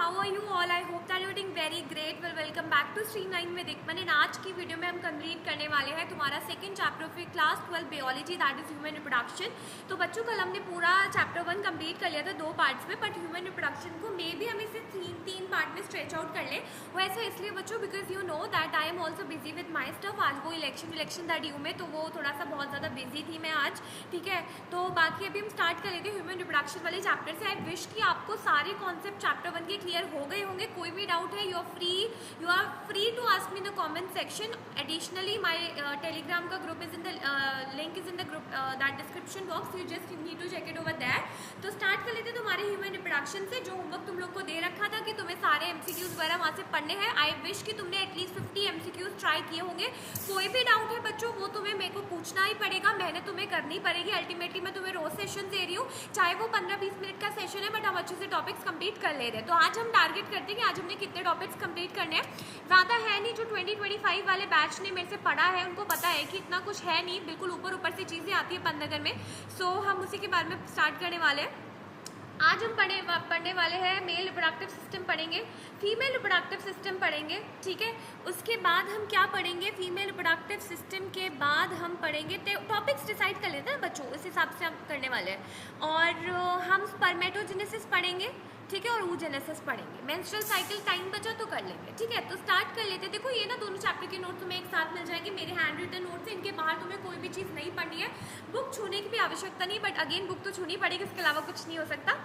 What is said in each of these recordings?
How are you all? I hope that you are doing very great. Welcome back to streamline with इकमन। आज की video में हम complete करने वाले हैं तुम्हारा second chapter of class 12 biology, that is human reproduction. तो बच्चों कल हमने पूरा चैप्टर 1 कंप्लीट कर लिया था 2 पार्ट्स में, बट ह्यूमन रिप्रोडक्शन को मे भी हम इसे तीन पार्ट में स्ट्रेच आउट कर लें। वो ऐसा इसलिए बच्चों because you know that I am also busy with my stuff. आज वो इलेक्शन था ड्यू में, तो वो थोड़ा सा बहुत ज़्यादा बिजी थी मैं आज, ठीक है। तो बाकी अभी हम स्टार्ट कर लेते हैं ह्यूमन रिप्रोडक्शन वाले चैप्टर से। आई विश कि आपको सारे कॉन्सेप्ट चैप्टर 1 के क्लियर हो गए होंगे। कोई भी डाउट है you are free to ask me in the comment section. Additionally my Telegram का group is in the link is in the group that description box, you just need to check it over there. तो start कर लेते हैं तुम्हारे human reproduction से। जो homework तुम लोग को दे रखा था कि तुम्हें सारे एमसीक्यूज वगैरह वहाँ से पढ़ने हैं, आई विश कि तुमने एटलीस्ट 50 एमसीक्यूज ट्राई किए होंगे। कोई भी डाउट है बच्चों वो तुम्हें मेरे को पूछना ही पड़ेगा, मेहनत तुम्हें करनी पड़ेगी। अल्टीमेटली मैं तुम्हें रोज सेशन दे रही हूँ, चाहे वो 15-20 मिनट का सेशन है, बट हम अच्छे से टॉपिक्स कंप्लीट कर ले रहे हैं। तो आज हम टारगेट करते हैं कि आज हमने कितने टॉपिक्स कंप्लीट करने हैं। ज़्यादा है नहीं, जो 2025 वाले बैच ने मेरे से पढ़ा है उनको पता है कि इतना कुछ है नहीं, बिल्कुल ऊपर ऊपर से चीज़ें आती है पंतनगर में। सो हम उसी के बारे में स्टार्ट करने वाले हैं। आज हम पढ़ने वाले हैं मेल रिप्रोडक्टिव सिस्टम पढ़ेंगे, फीमेल रिप्रोडक्टिव सिस्टम पढ़ेंगे, ठीक है। उसके बाद हम क्या पढ़ेंगे, फीमेल रिप्रोडक्टिव सिस्टम के बाद हम पढ़ेंगे टॉपिक्स डिसाइड कर लेते हैं बच्चों, उस हिसाब से हम करने वाले हैं। और हम स्पर्मेटोजेनेसिस पढ़ेंगे, ठीक है, और oogenesis पढ़ेंगे। मेंस्ट्रुअल साइकिल टाइम बचा तो कर लेंगे, ठीक है। तो स्टार्ट कर लेते हैं। देखो ये ना दोनों चैप्टर के नोट तुम्हें एक साथ मिल जाएंगे, मेरे हैंड रिटन नोट से। इनके बाहर तुम्हें कोई भी चीज़ नहीं पढ़नी है, बुक छूने की भी आवश्यकता नहीं, बट अगेन बुक तो छूनी पड़ेगी, इसके अलावा कुछ नहीं हो सकता।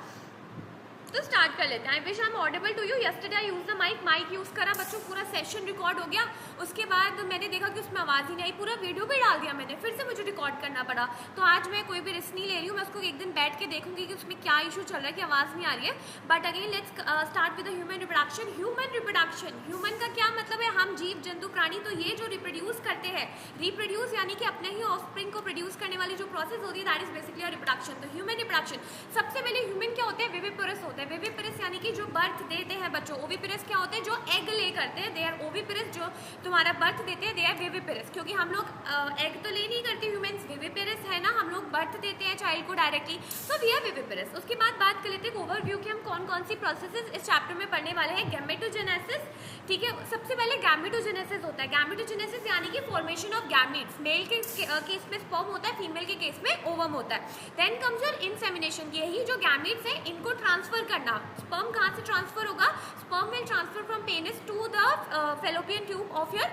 तो स्टार्ट कर लेते हैं। I wish I am audible to you. Yesterday I use the mic use करा बच्चों, पूरा सेशन रिकॉर्ड हो गया। उसके बाद मैंने देखा कि उसमें आवाज़ ही नहीं आई, पूरा वीडियो भी डाल दिया मैंने, फिर से मुझे रिकॉर्ड करना पड़ा। तो आज मैं कोई भी रिस्क नहीं ले रही हूँ, मैं उसको एक दिन बैठ के देखूंगी कि उसमें क्या इशू चल रहा है कि आवाज़ नहीं आ रही है। But again let's start with the human reproduction. Human का क्या मतलब है? हम जीव जंतु प्राणी, तो ये जो रिप्रोड्यूस करते हैं, रिप्रोड्यूस यानी कि अपने ही ऑफस्प्रिंग को प्रोड्यूस करने वाली जो प्रोसेस होती है, दैट इज बेसिकली रिप्रोडक्शन। तो ह्यूमन रिप्रोडक्शन सबसे पहले ह्यूमन क्या होते हैं? विविपेरस होते हैं। विविपेरस यानी कि जो बर्थ देते हैं बच्चों। ओविपेरस क्या होते हैं? जो एग ले करते हैं, दे आर ओविपेरस। जो तुम्हारा बर्थ देते हैं, दे आर विविपेरस। क्योंकि हम लोग एग तो ले नहीं करते ह्यूमंस, विविपेरस है ना, हम लोग बर्थ देते हैं चाइल्ड को डायरेक्टली, तो वी आर विविपेरस। उसके बाद बात कर लेते हैं ओवरव्यू कि हम कौन कौन सी प्रोसेसेस इस चैप्टर में पढ़ने वाले हैं। गैमेटोजेनेसिस, ठीक है। सबसे पहले गैमेटोजेनेसिस होता है। गैमेटोजेनेसिस यानी कि फॉर्मेशन ऑफ गैमीट्स। मेल के केस में स्पर्म होता है, फीमेल के केस में ओवम होता है। Then comes your insemination. यही जो गैमीट्स है इनको ट्रांसफर करना। स्पर्म कहाँ से ट्रांसफर होगा? Sperm will transfer from penis to the fallopian tube of your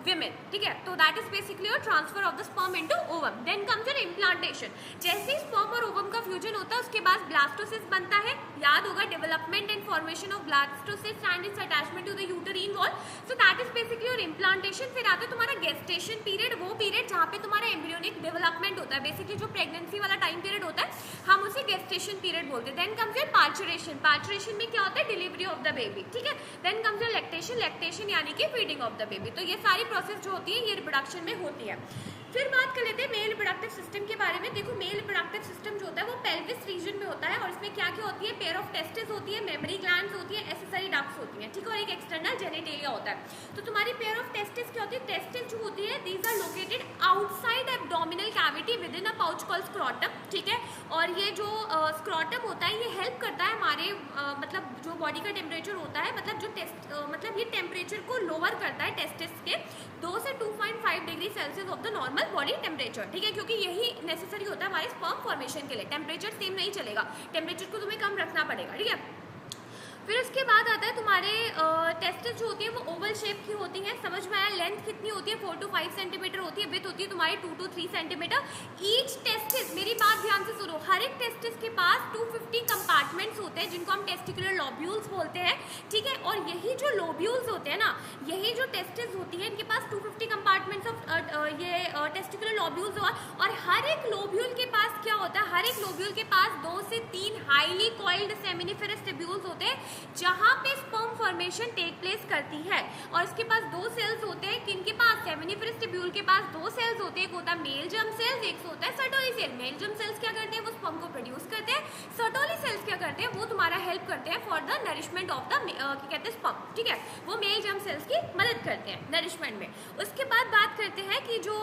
women, ठीक है। तो that is basically your transfer of the sperm into ovum. Then comes your implantation. जैसे ही स्पर्म और ओवम का फ्यूजन होता है उसके बाद ब्लास्टोसिस बनता है। याद होगा, development and formation of blastocyst and its attachment to the uterine wall. So that is basically your implantation. फिर आता है तुम्हारा गेस्टेशन पीरियड, वो पीरियड जहाँ पे तुम्हारा एम्ब्रियोनिक डेवलपमेंट होता है। बेसिकली जो प्रेगनेंसी वाला टाइम पीरियड होता है हम उसे गेस्टेशन पीरियड बोलते हैं। Then comes your parturition. Parturition में क्या होता है? डिलीवरी ऑफ द बेबी, ठीक है। Then comes your lactation. Lactation यानी कि फीडिंग ऑफ द बेबी। तो ये सारी प्रोसेस जो होती है ये रिप्रोडक्शन में होती है। फिर बात कर लेते हैं मेल रिप्रोडक्टिव सिस्टम के बारे में। देखो मेल रिप्रोडक्टिव सिस्टम जो होता है वो पेल्विस रीजन में होता है, और इसमें क्या क्या होती है? पेयर ऑफ टेस्टिस होती है, मेमरी ग्लैंड्स होती है, एसेसरी डक्ट्स होती हैं, ठीक है, और एक एक्सटर्नल जेनिटेलिया होता है। तो तुम्हारी पेयर ऑफ टेस्टिस क्या होती है? टेस्टिस जो होती है these are located outside abdominal cavity within a pouch called scrotum, ठीक है। और ये जो स्क्रोटम होता है ये हेल्प करता है हमारे मतलब जो बॉडी का टेम्परेचर होता है, मतलब ये टेम्परेचर को लोअर करता है टेस्टिस के 2 से 2.5 degree Celsius of the normal body temperature, ठीक है। क्योंकि यही नेसेसरी होता है हमारे स्पर्म फॉर्मेशन के लिए। टेम्परेचर सेम नहीं चलेगा, टेम्परेचर को तुम्हें कम रखना पड़ेगा, ठीक है। फिर उसके बाद आता है तुम्हारे टेस्टिस जो होती है वो ओवल शेप की होती हैं, समझ में आया। लेंथ कितनी होती है? 4 to 5 सेंटीमीटर होती है। विड्थ होती है तुम्हारी 2 to 3 सेंटीमीटर। ईच टेस्टिस, मेरी बात ध्यान से सुनो, हर एक टेस्टिस के पास 250 कंपार्टमेंट्स होते हैं जिनको हम टेस्टिकुलर लोब्यूल्स बोलते हैं, ठीक है। और यही जो लोब्यूल्स होते हैं ना, यही जो टेस्टिस होती है इनके पास 250 कंपार्टमेंट्स ऑफ ये टेस्टिकुलर लोब्यूल्स। और हर एक लोब्यूल के पास क्या होता है? हर एक लोब्यूल के पास 2 से 3 हाईली कॉइल्ड सेमिनिफेरस ट्यूब्यूल्स होते हैं जहां पे स्पर्म फॉर्मेशन टेक प्लेस करती है। और इसके पास 2 सेल्स होते हैं, किनके पास? सेमिनिफेरस ट्यूब्यूल के पास 2 सेल्स होते हैं। एक होता है मेल जर्म सेल्स, एक होता है Sertoli cell. Male germ cells क्या करते हैं? वो स्पर्म को प्रोड्यूस करते हैं। सर्टोली सेल्स क्या करते हैं? वो तुम्हारा हेल्प करते हैं for the nourishment of the क्या कहते हैं स्पर्म, ठीक है। वो मेल जर्म सेल्स की मदद करते हैं नरिशमेंट में। उसके बाद बात करते हैं कि जो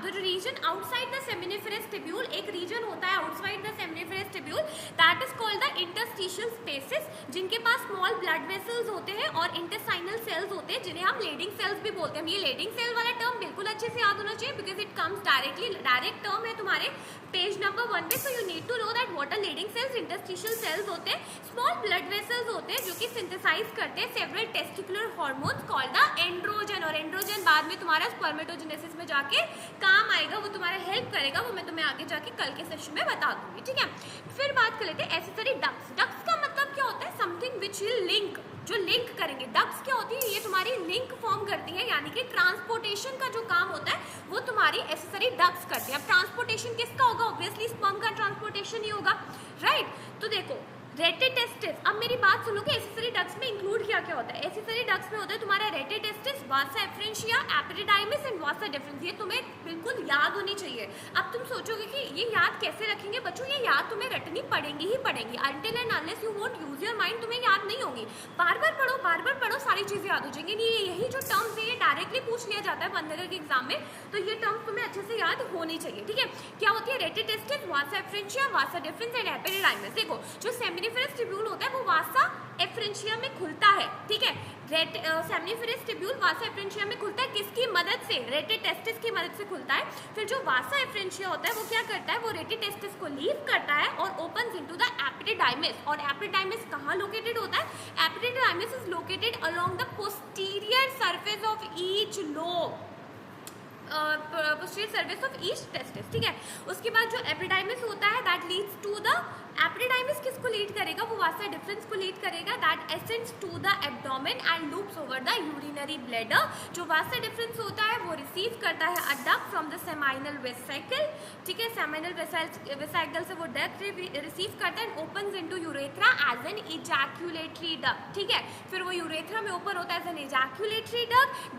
the region outside the seminiferous tubule, एक रीजन होता है outside the seminiferous tubule, that is called the interstitial spaces, जिनके पास स्मॉल ब्लड वेसल्स होते हैं और इंटेस्टाइनल सेल्स होते हैं, जिन्हें हम लेडिंग सेल्स भी बोलते हैं। ये लेडिंग सेल वाला टर्म बिल्कुल अच्छे से याद होना चाहिए, because it comes direct term है तुम्हारे पेज नंबर 1 पे। So you need to know that what are leading cells. Interstitial cells होते हैं, स्मॉल ब्लड वेसल्स होते हैं जो कि सिंथेसाइज करते हैं several testicular hormones called the androgen, और एंड्रोजन बाद में तुम्हारा स्पर्मेटोजेनेसिस में जाके काम आएगा, वो तुम्हारा हेल्प करेगा, वो मैं तुम्हें आगे जाके कल के सेशन में बता दूंगी, ठीक है। फिर बात कर लेते हैं एक्सेसरी डक्ट्स। डक्ट्स का मतलब क्या होता है? समथिंग विच विल लिंक, जो लिंक करेंगे। डक्ट्स क्या होती है? ये तुम्हारी लिंक फॉर्म करती है, यानी कि ट्रांसपोर्टेशन का जो काम होता है वो तुम्हारी एक्सेसरी डक्ट्स करती है। अब ट्रांसपोर्टेशन किसका होगा? ऑब्वियसली स्पर्म का ट्रांसपोर्टेशन ही होगा, राइट। तो देखो रेटिटेस्टिस, अब मेरी बात सुनो कि एक्सेसरी डक्ट्स में इंक्लूड क्या क्या होता है। एक्सेसरी डक्ट्स में होता है तुम्हारा rete testis, Vasa efferentia, epididymis and Vasa difference. ये तुम्हें बिल्कुल याद होनी चाहिए। अब तुम सोचोगे कि ये याद कैसे रखेंगे बच्चों, ये याद तुम्हें रटनी पड़ेंगी ही पड़ेगी। Until and unless you won't use your mind, तुम्हें याद नहीं होगी। बार बार पढ़ो, सारी चीजें याद हो जाएंगी। यही जो टर्म्स है ये डायरेक्टली पूछ लिया जाता है पंद्रह के एग्जाम में, तो ये टर्म्स तुम्हें अच्छे से याद होनी चाहिए, ठीक है। क्या होती है? Rete testis, Vasa efferentia, Vasa difference and epididymis. देखो जो सेमिनिफेरस ट्यूब्यूल होता है वो वासा एफ्रेंशिया में खुलता है, ठीक है। सेमिनिफेरस ट्यूब्यूल वासा एफ्रेंशिया में खुलता है किसकी मदद से? रेटिटेस्टिस की मदद से खुलता है। फिर जो वासा एफ्रेंशिया होता है वो क्या करता है? वो रेटिटेस्टिस को लीव करता है और ओपन्स इनटू द एपिडिडाइमिस। और एपिडिडाइमिस कहाँ लोकेटेड होता है? Epididymis is located along the posterior surface of each lobe, posterior surface of each testis, ठीक है। उसके बाद जो एपिडिडाइमिस होता है that leads to the, epididymis किसको लीड करेगा? वो वासा डिफरेंस को लीड करेगा, that ascends to the abdomen and loops over the urinary bladder. जो वासा डिफरेंस होता है वो रिसीव करता है a duct from the seminal vesicle, ठीक है। सेमाइनल वेसिकल से वो डक्ट रिसीव करता है and opens into urethra as an ejaculatory duct, ठीक है। फिर वो यूरेथ्रा में ओपन होता है as an ejaculatory duct.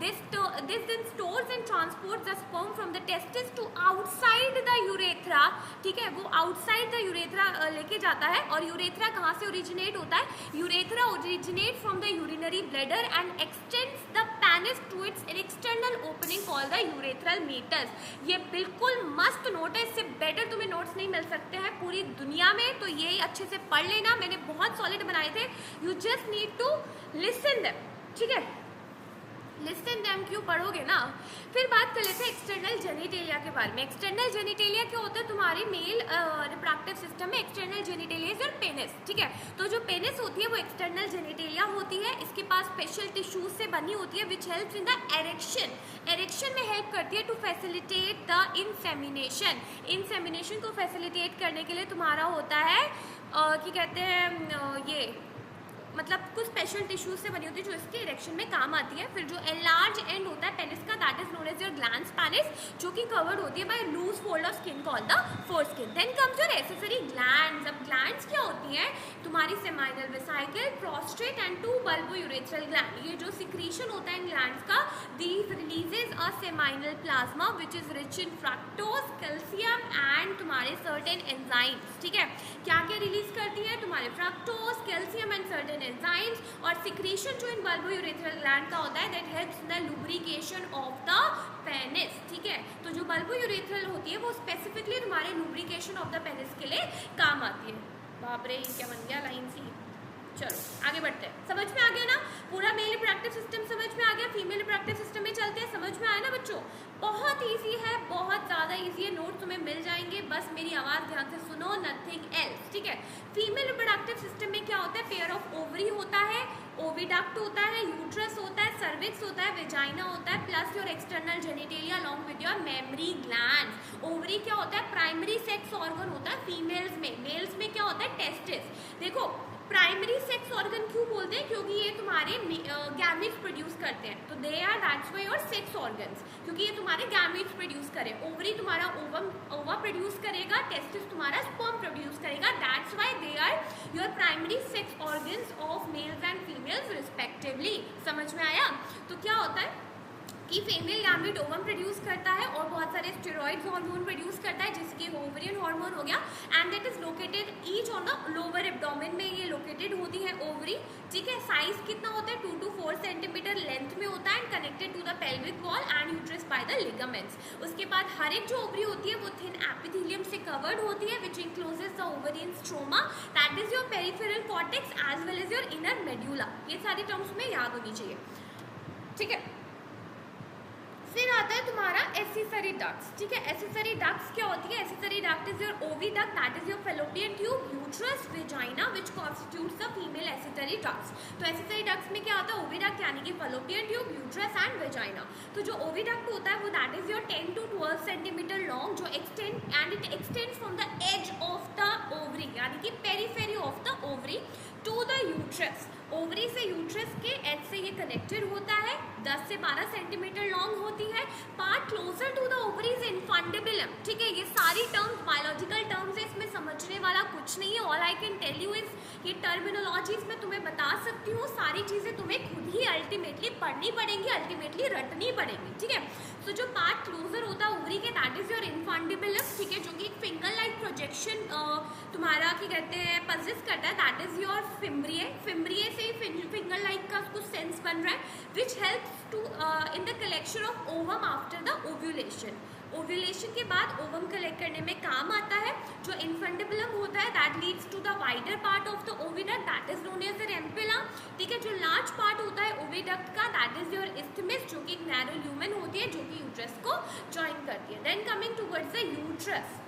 This then stores and transports the sperm from the testis to outside the urethra, ठीक है। वो आउटसाइड द यूरेथ्रा लेके जाता है। और यूरेथ्रा कहाँ से ओरिजिनेट होता है? Urethra originate from the urinary bladder and extends the penis to its external opening called the urethral meatus. ये बिल्कुल मस्त नोट है, इससे बेटर तुम्हें नोट्स नहीं मिल सकते हैं पूरी दुनिया में, तो ये अच्छे से पढ़ लेना। मैंने बहुत सॉलिड बनाए थे, you just need to listen them, ठीक है। लिसन देम क्यों पढ़ोगे ना। फिर बात कर लेते हैं एक्सटर्नल जेनिटेलिया के बारे में। एक्सटर्नल जेनिटेलिया क्या होता है? तुम्हारे मेल रिप्रोडक्टिव सिस्टम में external genitalia is your penis, ठीक है। तो जो पेनिस होती है वो एक्सटर्नल जेनिटेलिया होती है। इसके पास स्पेशल टिश्यूज से बनी होती है which helps in the erection, erection में हेल्प करती है to facilitate the insemination. Insemination को फैसिलिटेट करने के लिए तुम्हारा होता है क्या कहते हैं, ये मतलब कुछ स्पेशल टिश्यूज से बनी होती है जो इसके इरेक्शन में काम आती है। फिर जो एनलार्ज एंड होता है पेनिस का that is known as your glands penis, जो कि कवर्ड होती है by loose fold of skin called the foreskin. Then comes your accessory glands. अब ग्लैंड्स क्या होती है? तुम्हारी seminal vesicle, prostate and two bulbourethral gland. ये जो सिक्रीशन होता है इन ग्लैंड्स का, these releases a seminal plasma which is rich in fructose, calcium and तुम्हारे सर्टेन एंजाइम्स, ठीक है। क्या क्या रिलीज करती है? तुम्हारे fructose, calcium and certain enzymes. और सिक्रीशन जो इन बल्बोयूरेथ्रल ग्लैंड का होता है that helps in the lubrication of the penis, ठीक है। तो जो बल्बोयूरेथ्रल होती है वो स्पेसिफिकली तुम्हारे लुब्रिकेशन ऑफ द पेनिस के लिए काम आती है। बाप रे क्या बन गया लाइन सी। चलो आगे बढ़ते हैं। समझ में आ गया ना? पूरा मेल रिप्रोडक्टिव सिस्टम समझ में आ गया। फीमेल रिप्रोडक्टिव सिस्टम में चलते हैं, समझ में आया ना बच्चों? बहुत इजी है, बहुत ज़्यादा इजी है, नोट तुम्हें मिल जाएंगे, बस मेरी आवाज़ ध्यान से सुनो, नथिंग एल्स, ठीक है। फीमेल रिप्रोडक्टिव सिस्टम में क्या होता है? पेयर ऑफ ओवरी होता है, ओविडक्ट होता है, यूट्रस होता है, सर्विक्स होता है, वेजाइना होता है, plus your external genitalia along with your mammary glands. Ovary क्या होता है? प्राइमरी सेक्स ऑर्गन होता है फीमेल्स में। मेल्स में क्या होता है? टेस्टिस। देखो प्राइमरी सेक्स ऑर्गन क्यों बोलते हैं? क्योंकि ये तुम्हारे गैमेट्स प्रोड्यूस करते हैं, तो they are that's why your sex organs, क्योंकि ये तुम्हारे गैमेट्स प्रोड्यूस करें। ओवरी तुम्हारा ओवा प्रोड्यूस करेगा, टेस्टिस तुम्हारा स्पर्म प्रोड्यूस करेगा, that's why they are your primary sex organs of males and females respectively. समझ में आया? तो क्या होता है कि फीमेल गैमेट ओवम प्रोड्यूस करता है और बहुत सारे स्टेरॉइड्स हार्मोन प्रोड्यूस करता है, जिसकी ओवरियन हार्मोन हो गया, and that is located each on the lower abdomen में ये लोकेटेड होती है ओवरी, ठीक है। साइज कितना होता है 2 to 4 सेंटीमीटर लेंथ में होता है and connected to the pelvic wall and uterus by the ligaments. उसके बाद हर एक जो ओवरी होती है वो थिन एपिथेलियम से कवर्ड होती है which encloses the ovarian stroma that is your peripheral cortex as well as your inner medulla. ये सारी टर्म्स में याद होनी चाहिए, ठीक है। फिर आता है तुम्हारा एसेसरी डक्ट्स, ठीक है। एसेसरी डक्ट्स क्या होती है? Accessory duct is your oviduct that is your fallopian tube, uterus, vagina which constitutes the female accessory ducts. तो एसेसरी डक्ट्स में क्या होता है? ओविडक्ट यानी कि fallopian tube, uterus and vagina. तो जो ओविडक्ट होता है वो that is your 10 to 12 centimetre long, जो extend and it extends from the edge of the ovary यानी कि periphery of the ovary to the uterus. Ovary से यूट्रस के एज से ये कनेक्टेड होता है, 10 से 12 सेंटीमीटर लॉन्ग होती है। Part closer to the ovary is infundibulum, ठीक है। ये सारी टर्म्स बायोलॉजिकल टर्म्स है, इसमें समझने वाला कुछ नहीं है। All I can tell you is ये टर्मिनोलॉजीज में तुम्हें बता सकती हूँ, सारी चीज़ें तुम्हें खुद ही अल्टीमेटली पढ़नी पड़ेंगी, अल्टीमेटली रटनी पड़ेंगी, ठीक है। तो जो पार्ट क्लोजर होता है ओवरी के दैट इज योर इनफंडिबुलम, ठीक है, जो कि एक फिंगर लाइक प्रोजेक्शन तुम्हारा क्या कहते हैं पजेस करता है, that is your fimbriae. Fimbriae से ही फिंगर लाइक का कुछ सेंस बन रहा है which helps to in the collection of ovum after the ovulation. Ovulation के बाद ओवम कलेक्ट करने में काम आता है। जो इनफंडिबुलम होता है that leads to the wider part of the oviduct that is known as the ampulla, ठीक है। जो लार्ज पार्ट होता है ओविडक्ट का दैट इज योर इस्थमिस, जो कि एक नैरो ल्यूमेन होती है जो कि यूट्रस को ज्वाइन करती है। Then coming towards the uterus.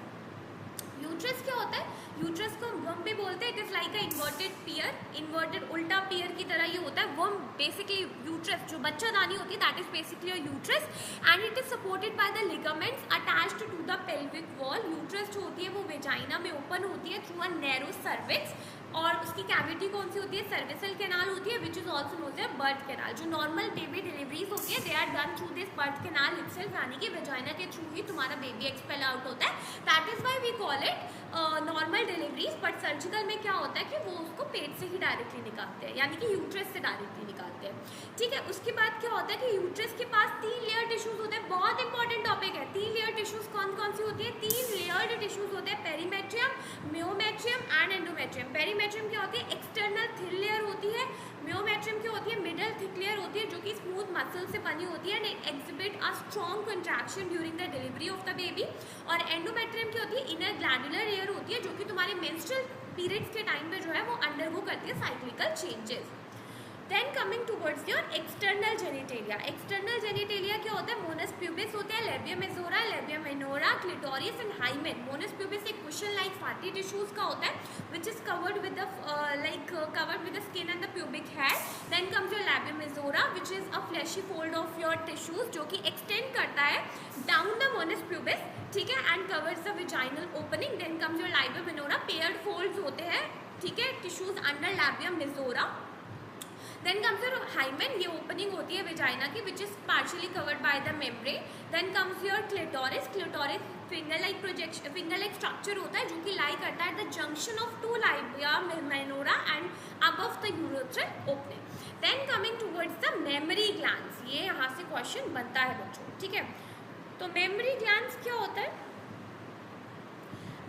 Uterus क्या होता है? यूट्रस को वर्म भी बोलते हैं। It is like a inverted pear, inverted उल्टा पियर की तरह ये होता है। वर्म बेसिकली यूट्रस जो बच्चादानी होती है that is basically a uterus and it is supported by the ligaments attached to the pelvic wall. Uterus जो होती है वो वेजाइना में ओपन होती है थ्रू अ नैरो सर्विक्स, और उसकी कैविटी कौन सी होती है? सर्विसल कैनाल होती है which is also known as birth canal. जो नॉर्मल बेबी डिलीवरीज होती है they are done through this birth canal itself, यानी कि वेजाइना के थ्रू ही तुम्हारा बेबी एक्सपेल आउट होता है। That is why we call it normal deliveries. But surgical में क्या होता है कि वो उसको पेट से ही डायरेक्टली निकालते हैं, यानी कि यूट्रस से डायरेक्टली निकालते हैं, ठीक है। उसके बाद क्या होता है कि यूट्रस के पास 3 लेयर टिश्यूज होते हैं। बहुत इंपॉर्टेंट टॉपिक है। 3 लेयर टिश्यूज कौन कौन सी होती है? 3 लेयर्ड टिश्यूज होते हैं, पेरीमेट्रियम, म्योमेट्रियम एंड एंडोमेट्रियम। पेरीमेट्रियम क्या होती है? एक्सटर्नल थिन लेयर होती है। म्योमेट्रियम क्या होती है? मिडल थिक लेयर होती है जो कि स्मूथ मसल से बनी होती है and it exhibit a strong contraction during the delivery of the baby. और एंडोमेट्रियम क्या होती है? इनर ग्लैंडुलर लेयर होती है जो कि तुम्हारे मेंस्ट्रुअल पीरियड्स के टाइम पे जो है वो अंडरगो करती है cyclical changes. Then coming towards your external genitalia. External genitalia क्या होता है? मोनस प्यूबिस होता है, labia majora, labia minora, clitoris and hymen. Mons pubis एक कुशन लाइक फैटी टिश्यूज का होता है which is covered with covered with the skin and the pubic hair. Then comes your labia majora which is a fleshy fold of your tissues जो कि extend करता है down the Moonis pubis, ठीक है, and covers the vaginal opening. Then comes your labia minora, paired folds होते हैं, ठीक है, tissues under labia majora. Then comes your hymen, ये ओपनिंग होती है वेजाइना की which is partially covered by the membrane. Then comes your clitoris. Clitoris finger like projection, finger like structure होता है जो कि लाई करता है the junction of 2 labia minora and above the urethral opening. Then coming towards the mammary glands, ये यहाँ से question बनता है बच्चों, ठीक है। तो मेमरी ग्लैंड्स क्या होता है?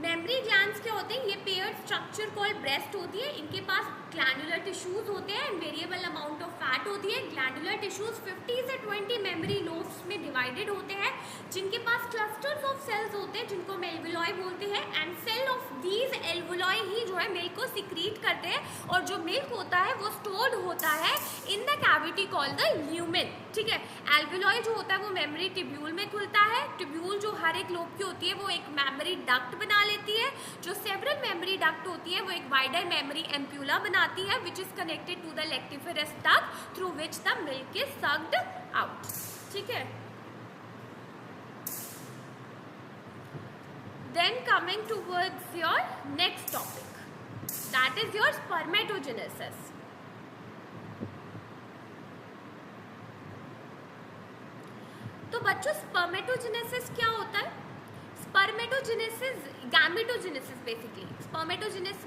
मेमरी ग्लैंड्स क्या होते हैं? ये पेयर्ड स्ट्रक्चर कॉल्ड ब्रेस्ट होती है। इनके पास ग्लैंडुलर टिश्यूज होते हैं and variable amount of fat होती है। ग्लैंडुलर टिश्यूज 50 से 20 मेमरी लोब्स में डिवाइडेड होते हैं जिनके पास क्लस्टर्स ऑफ सेल्स होते हैं जिनको हम एल्वुलॉय बोलते हैं एंड सेल ऑफ दीज एल्वुलॉय ही जो है मिल्क को सिक्रीट करते हैं और जो मिल्क होता है वो स्टोर्ड होता है in the cavity called the lumen, ठीक है। एल्वुलॉय जो होता है वो मेमरी ट्यूब्यूल में खुलता है। ट्यूब्यूल जो हर एक लोब की होती है वो एक मेमरी डक्ट बना लेती है। जो सेवरल मेमरी डक्ट होती है वो एक वाइडर मेमरी एम्प्यूला बनाती है which is connected to the lactiferous duct through which the milk is sucked out, ठीक है। Then coming towards your next topic, that is your spermatogenesis. तो बच्चों स्पर्मेटोजेनेसिस क्या होता है? Spermatogenesis, gametogenesis basically.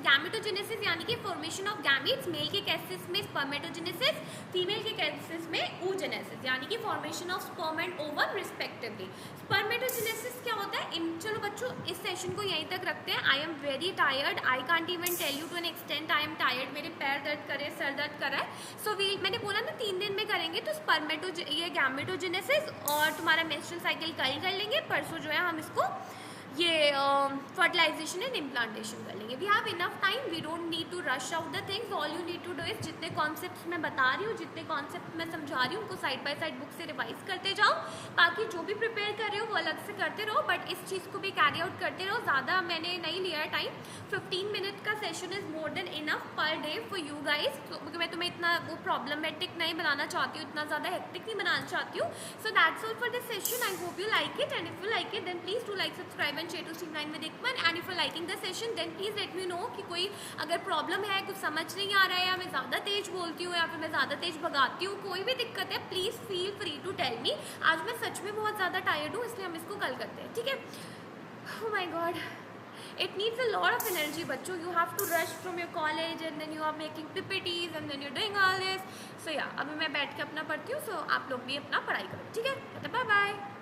गैमेटोजेनेसिस यानी कि फॉर्मेशन ऑफ गैमीट्स, मेल के केसेस में स्पर्मेटोजेनेसिस, फीमेल के केसेस में oogenesis यानी कि formation of sperm and ovum respectively. Spermatogenesis क्या होता है? चलो बच्चों इस सेशन को यहीं तक रखते हैं। I am very tired, I can't even tell you to an extent I am tired. मेरे पैर दर्द करे, सर दर्द करा है। सो मैंने बोला ना 3 दिन में करेंगे, तो ये गैमेटोजेनेसिस और तुम्हारा मेंस्ट्रुअल साइकिल कल कर लेंगे। परसों जो है हम इसको ये फर्टिलाइजेशन एंड इम्प्लांटेशन कर लेंगे। We have enough time, we don't need to rush out the things. All you need to do is जितने कॉन्सेप्ट्स मैं बता रही हूँ, जितने कॉन्सेप्ट मैं समझा रही हूँ, उनको साइड बाय साइड बुक से रिवाइज करते जाओ। बाकी जो भी प्रिपेयर कर रहे हो वो अलग से करते रहो, बट इस चीज़ को भी कैरी आउट करते रहो। ज़्यादा मैंने नहीं लिया टाइम, 15 मिनट का session is more than enough per day for you guys. क्योंकि मैं तुम्हें इतना वो प्रॉब्लमेटिक नहीं बनाना चाहती हूँ, इतना ज़्यादा हेक्टिक नहीं बनाना चाहती हूँ। So that's all for this session. I hope you like it, and if you like it then please do like, subscribe and share to streamline with दिक्मन। And if you liking the session then please let me know कि कोई अगर problem है, कुछ समझ नहीं आ रहा है, या मैं ज़्यादा तेज बोलती हूँ या फिर मैं ज़्यादा तेज भगाती हूँ, कोई भी दिक्कत है please feel free to tell me. आज मैं सच में बहुत ज़्यादा टायर्ड हूँ, इसलिए हम इसको कल करते हैं, ठीक है? Oh my God, it needs a lot of energy बच्चों. You have to rush from your college and then you are making PPTs and then you're doing all this. So yeah, अभी मैं बैठ के अपना पढ़ती हूँ, so आप लोग भी अपना पढ़ाई करो, ठीक है? Bye bye.